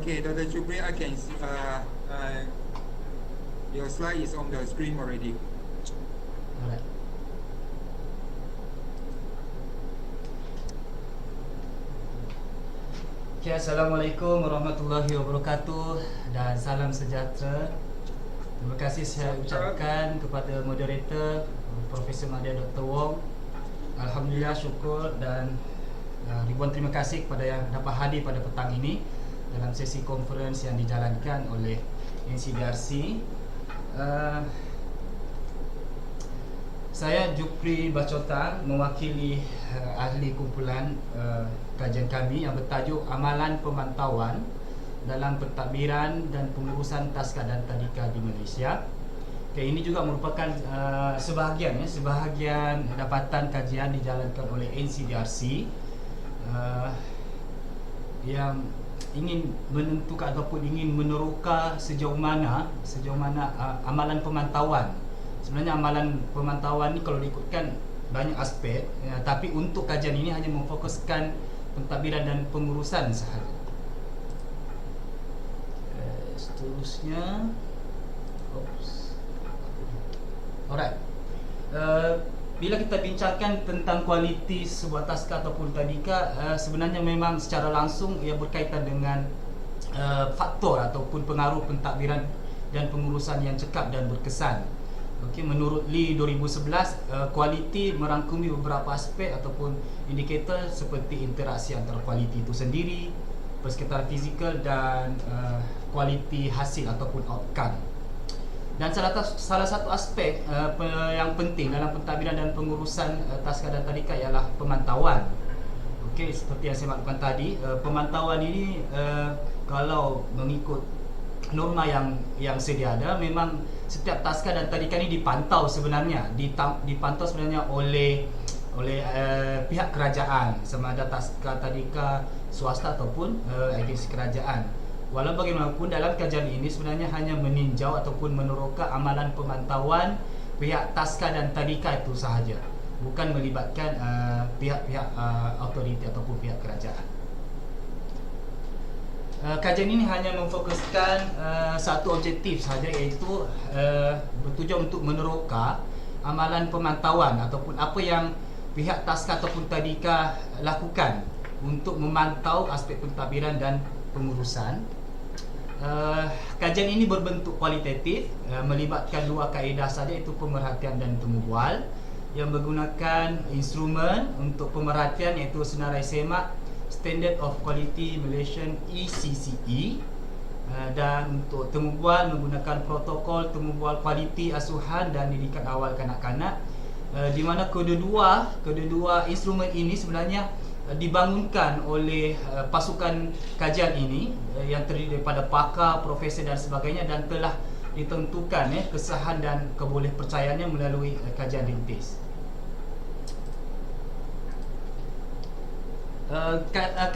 Okay, Dr. Chupri, I can see, your slide is on the screen already. Alright. Okay, Assalamualaikum warahmatullahi wabarakatuh dan salam sejahtera. Terima kasih saya ucapkan kepada moderator Profesor Madya Dr. Wong. Alhamdulillah, syukur dan ribuan terima kasih kepada yang dapat hadir pada petang ini dalam sesi konferens yang dijalankan oleh NCDRC. Saya Jupri Bacotang, mewakili ahli kumpulan kajian kami yang bertajuk Amalan Pemantauan dalam Pentadbiran dan Pengurusan Taska dan Tadika di Malaysia. Okay, ini juga merupakan sebahagian dapatan kajian dijalankan oleh NCDRC yang ingin menentukan ataupun ingin meneroka sejauh mana amalan pemantauan. Sebenarnya amalan pemantauan ni kalau diikutkan banyak aspek, tapi untuk kajian ini hanya memfokuskan pentadbiran dan pengurusan sahaja. Seterusnya, alright. Bila kita bincangkan tentang kualiti sebuah taska ataupun tadika, sebenarnya memang secara langsung ia berkaitan dengan faktor ataupun pengaruh pentadbiran dan pengurusan yang cekap dan berkesan. Okey, menurut Lee 2011, kualiti merangkumi beberapa aspek ataupun indikator seperti interaksi antara kualiti itu sendiri, persekitaran fizikal dan kualiti hasil ataupun outcome. Dan salah satu aspek yang penting dalam pentadbiran dan pengurusan taska dan tadika ialah pemantauan. Okey, seperti yang saya maklumkan tadi, pemantauan ini kalau mengikut norma yang sedia ada, memang setiap taska dan tadika ini dipantau sebenarnya oleh pihak kerajaan, sama ada taska tadika swasta ataupun agensi kerajaan. Walau bagaimanapun dalam kajian ini sebenarnya hanya meninjau ataupun meneroka amalan pemantauan pihak taska dan tadika itu sahaja, bukan melibatkan pihak-pihak autoriti ataupun pihak kerajaan. Kajian ini hanya memfokuskan satu objektif sahaja, iaitu bertujuan untuk meneroka amalan pemantauan ataupun apa yang pihak taska ataupun tadika lakukan untuk memantau aspek pentadbiran dan pengurusan. Kajian ini berbentuk kualitatif, melibatkan dua kaedah saja, iaitu pemerhatian dan temu bual, yang menggunakan instrumen untuk pemerhatian iaitu senarai semak Standard of Quality Malaysian ECCE, dan untuk temu bual menggunakan protokol temu bual kualiti asuhan dan didikan awal kanak-kanak, di mana kedua-dua instrumen ini sebenarnya dibangunkan oleh pasukan kajian ini yang terdiri daripada pakar, profesor dan sebagainya, dan telah ditentukan kesahan dan kebolehpercayaannya melalui kajian rintis.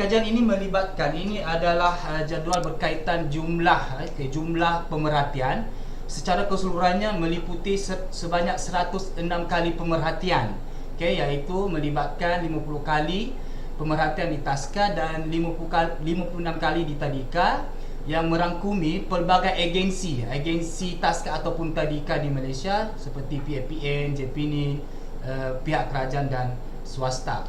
Kajian ini melibatkan, ini adalah jadual berkaitan jumlah pemerhatian. Secara keseluruhannya meliputi sebanyak 106 kali pemerhatian, iaitu melibatkan 50 kali pemerhatian di taska dan 56 kali di tadika, yang merangkumi pelbagai agensi taska ataupun tadika di Malaysia seperti PAPN, JPNI, pihak kerajaan dan swasta.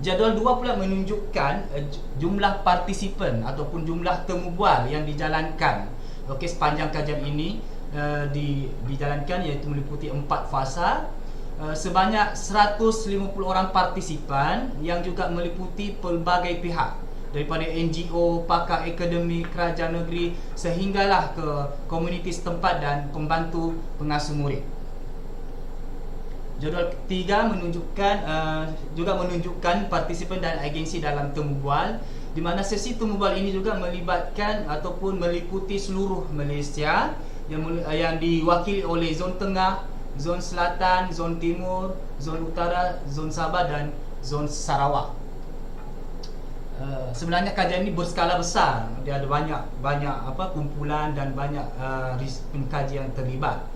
Jadual 2 pula menunjukkan jumlah partisipan ataupun jumlah temu bual yang dijalankan. Okey, sepanjang kajian ini dijalankan, iaitu meliputi 4 fasa, sebanyak 150 orang partisipan yang juga meliputi pelbagai pihak, daripada NGO, pakar akademik, kerajaan negeri, sehinggalah ke komuniti setempat dan pembantu pengasuh murid. Jadual ketiga juga menunjukkan partisipan dan agensi dalam temu bual, di mana sesi temu bual ini juga melibatkan ataupun meliputi seluruh Malaysia yang diwakili oleh zon tengah, zon selatan, zon timur, zon utara, zon Sabah dan zon Sarawak. Sebenarnya kajian ini berskala besar, dia ada banyak kumpulan dan banyak pengkaji yang terlibat.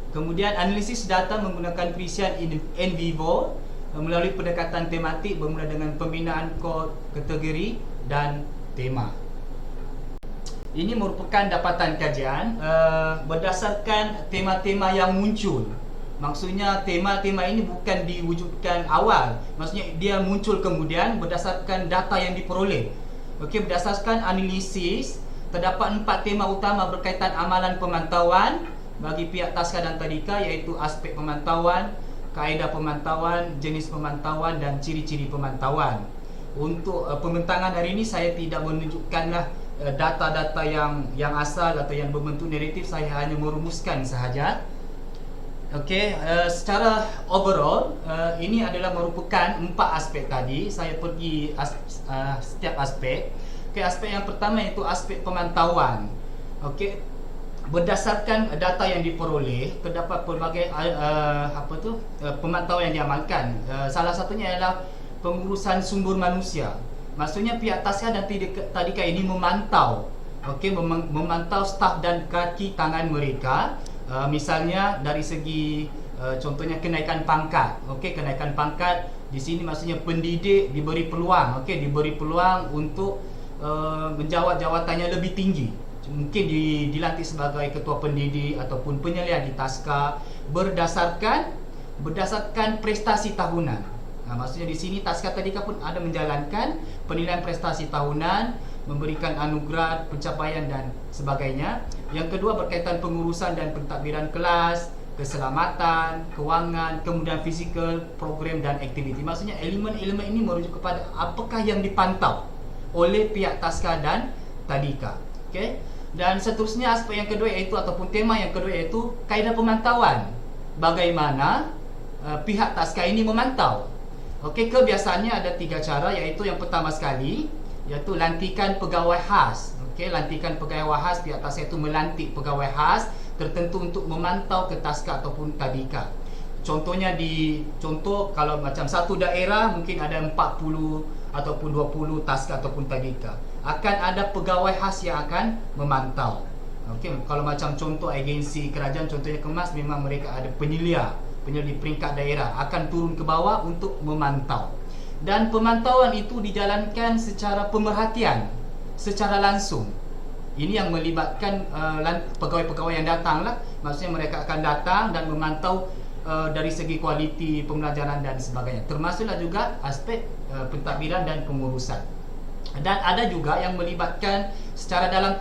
Kemudian analisis data menggunakan perisian in vivo melalui pendekatan tematik bermula dengan pembinaan kod kategori dan tema. Ini merupakan dapatan kajian berdasarkan tema-tema yang muncul. Maksudnya tema-tema ini bukan diwujudkan awal. Maksudnya dia muncul kemudian berdasarkan data yang diperoleh. Okey, berdasarkan analisis terdapat 4 tema utama berkaitan amalan pemantauan bagi pihak Taska dan Tadika, iaitu aspek pemantauan, kaedah pemantauan, jenis pemantauan dan ciri-ciri pemantauan. Untuk pembentangan hari ini saya tidak menunjukkanlah data-data yang asal atau yang berbentuk naratif, saya hanya merumuskan sahaja. Okey, secara overall ini adalah merupakan 4 aspek tadi. Saya pergi setiap aspek. Okey, aspek yang pertama iaitu aspek pemantauan. Okey, berdasarkan data yang diperoleh terdapat pelbagai pemantauan yang diamalkan. Salah satunya ialah pengurusan sumber manusia. Maksudnya pihak Taska dan Tadika ini memantau, memantau staf dan kaki tangan mereka. Misalnya dari segi contohnya kenaikan pangkat. Kenaikan pangkat di sini maksudnya pendidik diberi peluang, diberi peluang untuk menjawat jawatannya lebih tinggi. Mungkin dilantik sebagai ketua pendidik ataupun penyeliah di Taska berdasarkan prestasi tahunan. Maksudnya di sini Taska Tadika pun ada menjalankan penilaian prestasi tahunan, memberikan anugerah, pencapaian dan sebagainya. Yang kedua berkaitan pengurusan dan pentadbiran kelas, keselamatan, kewangan, kemudian fizikal, program dan aktiviti. Maksudnya elemen-elemen ini merujuk kepada apakah yang dipantau oleh pihak Taska dan Tadika. Okey. Dan seterusnya aspek yang kedua iaitu ataupun tema yang kedua iaitu kaedah pemantauan. Bagaimana pihak Taska ini memantau. Okey, kebiasaannya ada 3 cara, iaitu yang pertama sekali iaitu lantikan pegawai khas. Okey, lantikan pegawai khas, pihak Taska itu melantik pegawai khas tertentu untuk memantau ke Taska ataupun Tadika. Contohnya contoh kalau macam satu daerah mungkin ada 40 ataupun 20 Taska ataupun Tadika. Akan ada pegawai khas yang akan memantau. Okey, kalau macam contoh agensi kerajaan contohnya Kemas, memang mereka ada penyeliah di peringkat daerah akan turun ke bawah untuk memantau. Dan pemantauan itu dijalankan secara pemerhatian, secara langsung. Ini yang melibatkan pegawai-pegawai yang datang lah. Maksudnya mereka akan datang dan memantau dari segi kualiti pembelajaran dan sebagainya. Termasuklah juga aspek pentadbiran dan pengurusan. Dan ada juga yang melibatkan secara dalam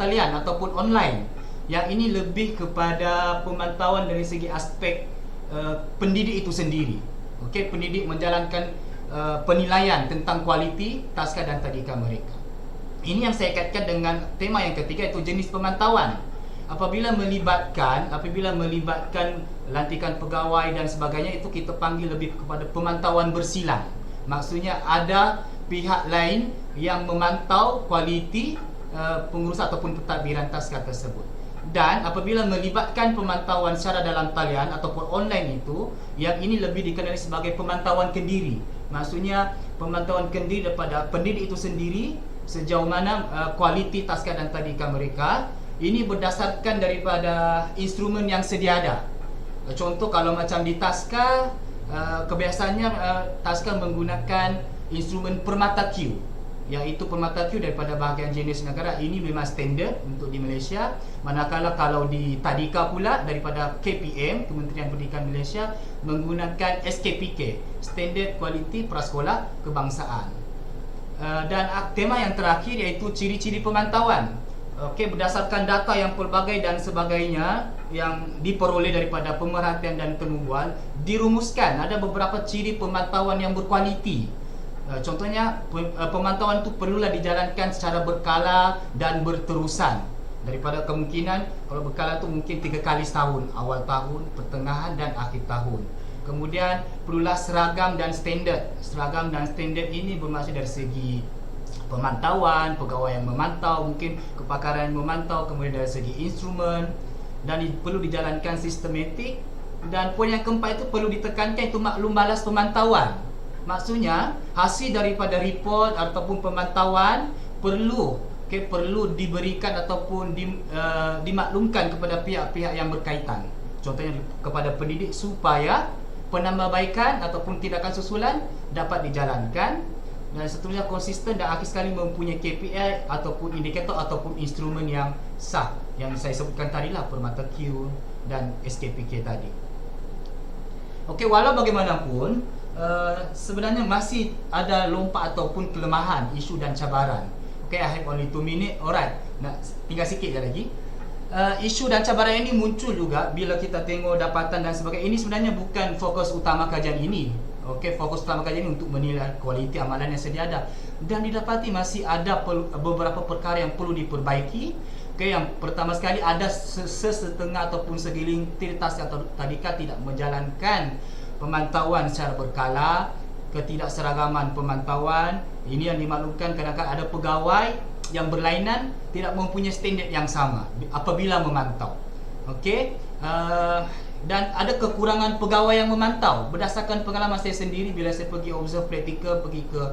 talian ataupun online. Yang ini lebih kepada pemantauan dari segi aspek pendidik itu sendiri. Okey, pendidik menjalankan penilaian tentang kualiti Taska dan Tadika mereka. Ini yang saya kaitkan dengan tema yang ketiga, iaitu jenis pemantauan. Apabila melibatkan lantikan pegawai dan sebagainya, itu kita panggil lebih kepada pemantauan bersilang. Maksudnya ada pihak lain yang memantau kualiti pengurus ataupun pentadbiran Taska tersebut. Dan apabila melibatkan pemantauan secara dalam talian ataupun online itu, yang ini lebih dikenali sebagai pemantauan kendiri. Maksudnya pemantauan kendiri daripada pendidik itu sendiri, sejauh mana kualiti Taska dan Tadika mereka. Ini berdasarkan daripada instrumen yang sedia ada. Contoh kalau macam di Taska, kebiasaannya Taska menggunakan instrumen permata Q, iaitu permata Q daripada bahagian jenis negara. Ini memang standard untuk di Malaysia. Manakala kalau di Tadika pula daripada KPM, Kementerian Pendidikan Malaysia, menggunakan SKPK, Standard Kualiti Prasekolah Kebangsaan. Dan tema yang terakhir iaitu ciri-ciri pemantauan. Okey, berdasarkan data yang pelbagai dan sebagainya yang diperoleh daripada pemerhatian dan penubuhan, dirumuskan ada beberapa ciri pemantauan yang berkualiti. Contohnya pemantauan itu perlulah dijalankan secara berkala dan berterusan. Daripada kemungkinan kalau berkala itu mungkin 3 kali setahun, awal tahun, pertengahan dan akhir tahun. Kemudian perlulah seragam dan standard. Seragam dan standard ini bermaksud dari segi pemantauan, pegawai yang memantau, mungkin kepakaran yang memantau, kemudian dari segi instrumen, dan perlu dijalankan sistematik. Dan poin yang keempat itu perlu ditekankan, itu maklum balas pemantauan. Maksudnya hasil daripada report ataupun pemantauan perlu diberikan ataupun dimaklumkan kepada pihak-pihak yang berkaitan. Contohnya kepada pendidik supaya penambahbaikan ataupun tindakan susulan dapat dijalankan. dan seterusnya konsisten dan akhir sekali mempunyai KPI ataupun indikator ataupun instrumen yang sah yang saya sebutkan tadi lah, permata Q dan SKPK tadi. Okey, walau bagaimanapun sebenarnya masih ada lompat ataupun kelemahan, isu dan cabaran. Okey, I have only 2 minutes. Alright, nak tinggal sikit je lagi. Isu dan cabaran ini muncul juga bila kita tengok dapatan dan sebagainya. Ini sebenarnya bukan fokus utama kajian ini. Okey, fokus utama kajian ini untuk menilai kualiti amalan yang sedia ada, dan didapati masih ada beberapa perkara yang perlu diperbaiki. Okey, yang pertama sekali ada sesetengah ataupun segelintir task atau tadika tidak menjalankan pemantauan secara berkala, ketidakseragaman pemantauan. Ini yang dimaklumkan kadang-kadang ada pegawai yang berlainan tidak mempunyai standard yang sama apabila memantau. Okey, dan ada kekurangan pegawai yang memantau. Berdasarkan pengalaman saya sendiri, bila saya pergi observe praktikal, pergi ke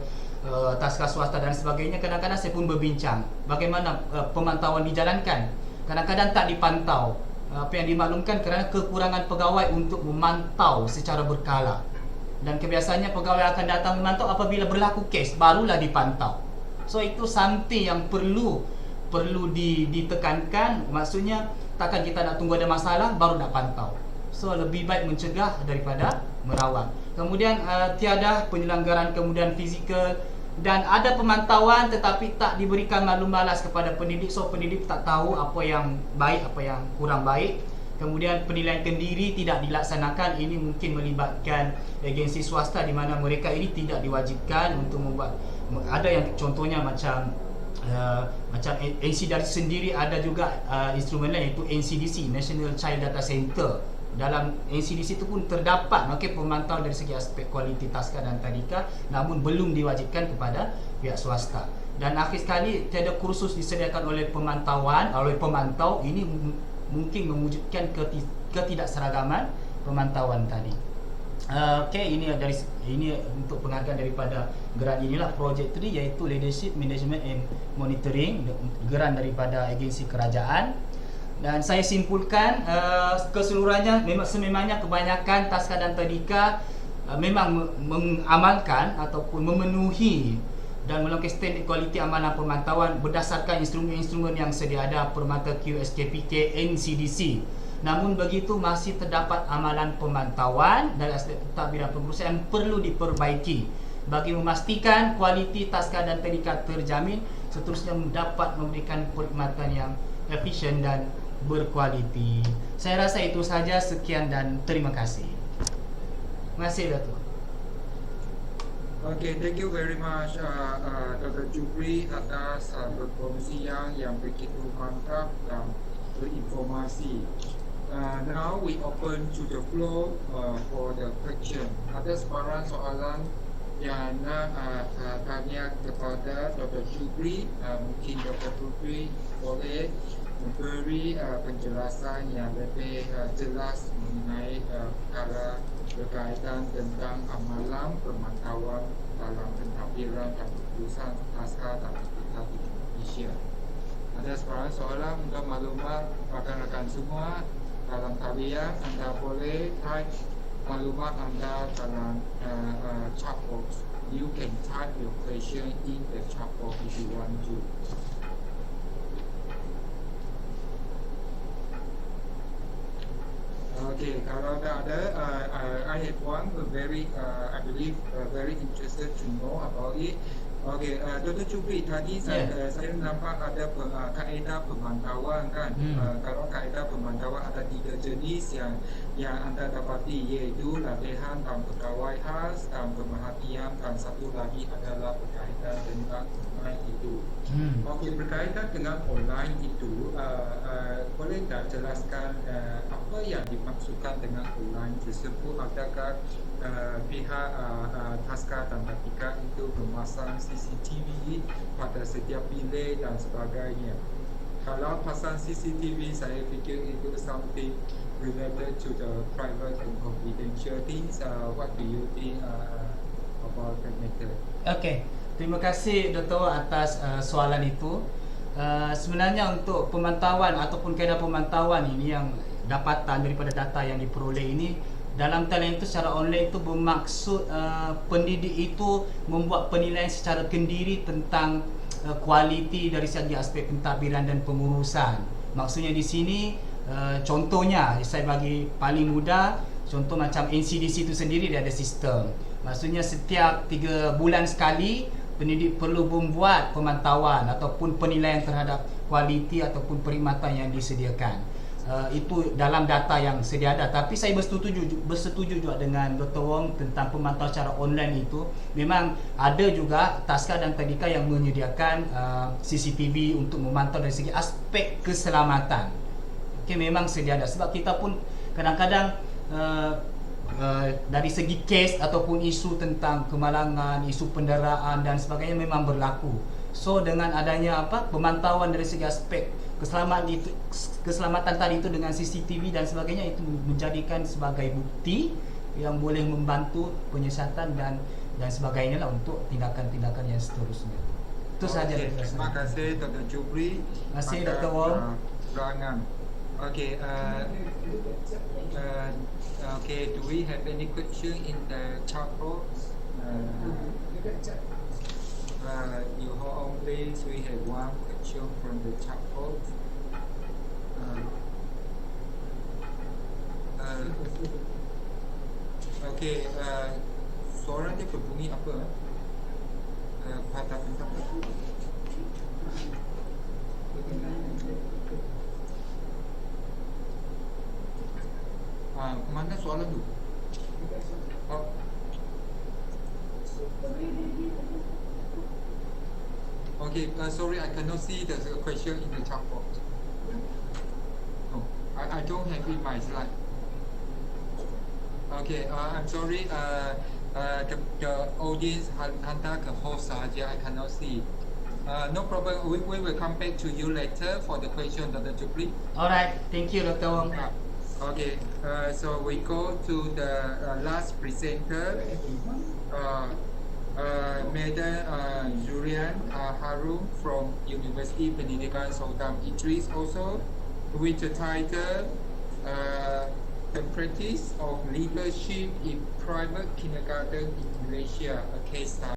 taskar swasta dan sebagainya, kadang-kadang saya pun berbincang bagaimana pemantauan dijalankan. Kadang-kadang tak dipantau. Apa yang dimaklumkan kerana kekurangan pegawai untuk memantau secara berkala. Dan kebiasaannya pegawai akan datang memantau apabila berlaku kes, barulah dipantau. So itu something yang perlu ditekankan. Maksudnya takkan kita nak tunggu ada masalah baru nak pantau. So lebih baik mencegah daripada merawat. Kemudian tiada penyelenggaraan kemudahan fizikal, dan ada pemantauan tetapi tak diberikan maklum balas kepada pendidik. So pendidik tak tahu apa yang baik, apa yang kurang baik. Kemudian penilaian kendiri tidak dilaksanakan. Ini mungkin melibatkan agensi swasta di mana mereka ini tidak diwajibkan untuk membuat. Ada yang contohnya macam NCDC sendiri, ada juga instrumen lain iaitu NCDC, National Child Data Center. Dalam NCDC itu pun terdapat pemantauan dari segi aspek kualiti taska dan tadika, namun belum diwajibkan kepada pihak swasta. Dan akhir sekali tiada kursus disediakan oleh pemantau. Ini mungkin mewujudkan ketidakseragaman pemantauan tadi. Okey, ini untuk penghargaan daripada geran inilah Project 3, iaitu Leadership, Management and Monitoring, geran daripada agensi kerajaan. Dan saya simpulkan keseluruhannya sememangnya kebanyakan taska dan tadika memang mengamalkan ataupun memenuhi dan melangkahi standard kualiti amalan pemantauan berdasarkan instrumen-instrumen yang sedia ada, permata Q, SKPK, NCDC. Namun begitu masih terdapat amalan pemantauan dan aspek pentadbiran pengurusan yang perlu diperbaiki bagi memastikan kualiti taska dan tadika terjamin, seterusnya dapat memberikan perkhidmatan yang efisien dan berkualiti. Saya rasa itu saja. Sekian dan terima kasih. Terima kasih, Datuk. Okay, thank you very much Dr. Jupri atas perkongsian yang begitu mantap dan berinformasi. Now we open to the floor for the question. Ada sebarang soalan yang nak tanya kepada Dr. Jupri? Mungkin Dr. Jupri boleh memberi penjelasan yang lebih jelas mengenai perkara berkaitan tentang amalan pemantauan dalam pentadbiran dan pengurusan taska dan tadika di Malaysia. Ada sebarang soalan untuk maklumat rakan-rakan semua dalam talian. Anda boleh type maklumat anda dalam chat box. You can type your question in the chat box if you want to. Okay, kalau tak ada, I have one very, I believe, very interested to know about it. Okay, Dr. Jupri, tadi saya nampak ada kaedah pemantauan kan. Kalau kaedah pemantauan ada 3 jenis yang anda dapati, iaitu latihan dan pegawai khas dan pemerhatian, dan satu lagi adalah berkaitan dengan online itu. Okey, berkaitan dengan online itu, boleh tak jelaskan apa yang dimaksudkan dengan online tersebut? Adakah pihak taska dan tadika itu memasang CCTV pada setiap bilik dan sebagainya? Kalau pasang CCTV, saya fikir itu something related to the private and confidential things. What do you think about that matter? Okey, terima kasih Dr. atas soalan itu. Sebenarnya untuk pemantauan ataupun kaedah pemantauan ini, yang dapatan daripada data yang diperoleh ini dalam talian itu secara online itu bermaksud pendidik itu membuat penilaian secara kendiri tentang kualiti dari segi aspek pentadbiran dan pengurusan. Maksudnya di sini contohnya saya bagi paling mudah, contoh macam NCDC itu sendiri dia ada sistem. Maksudnya setiap 3 bulan sekali pendidik perlu membuat pemantauan ataupun penilaian terhadap kualiti ataupun perkhidmatan yang disediakan. Itu dalam data yang sedia ada. Tapi saya bersetuju juga dengan Dr. Wong tentang pemantauan secara online itu. Memang ada juga Taska dan Tadika yang menyediakan CCTV untuk memantau dari segi aspek keselamatan. Okay, memang sedia ada. Sebab kita pun kadang-kadang dari segi kes ataupun isu tentang kemalangan, isu penderaan dan sebagainya memang berlaku. So dengan adanya pemantauan dari segi aspek keselamatan tadi itu dengan CCTV dan sebagainya, itu menjadikan sebagai bukti yang boleh membantu penyiasatan dan sebagainya lah untuk tindakan-tindakan yang seterusnya. Itu sahaja. Terima kasih Dr. Jupri. Terima kasih Dr. Wong. Perangan. Okay, okay, do we have any question in the chat box? You hold on please, we have one question from the chat box. Okay, suara dia berbunyi apa? Patah-patah. Mana soalan tu? Oh. Okay, sorry, I cannot see the question in the chat box. No, I don't have it in my slide. Okay, I'm sorry. The audience hantar ke host sahaja, I cannot see. No problem. We will come back to you later for the question, Dr. Jupri. Alright, thank you, Dr. Wong. Okay, so we go to the last presenter, Madam Julian Harum from University Pendidikan Sultan Idris, also with the title The Practice of Leadership in Private Kindergarten in Malaysia, a case study.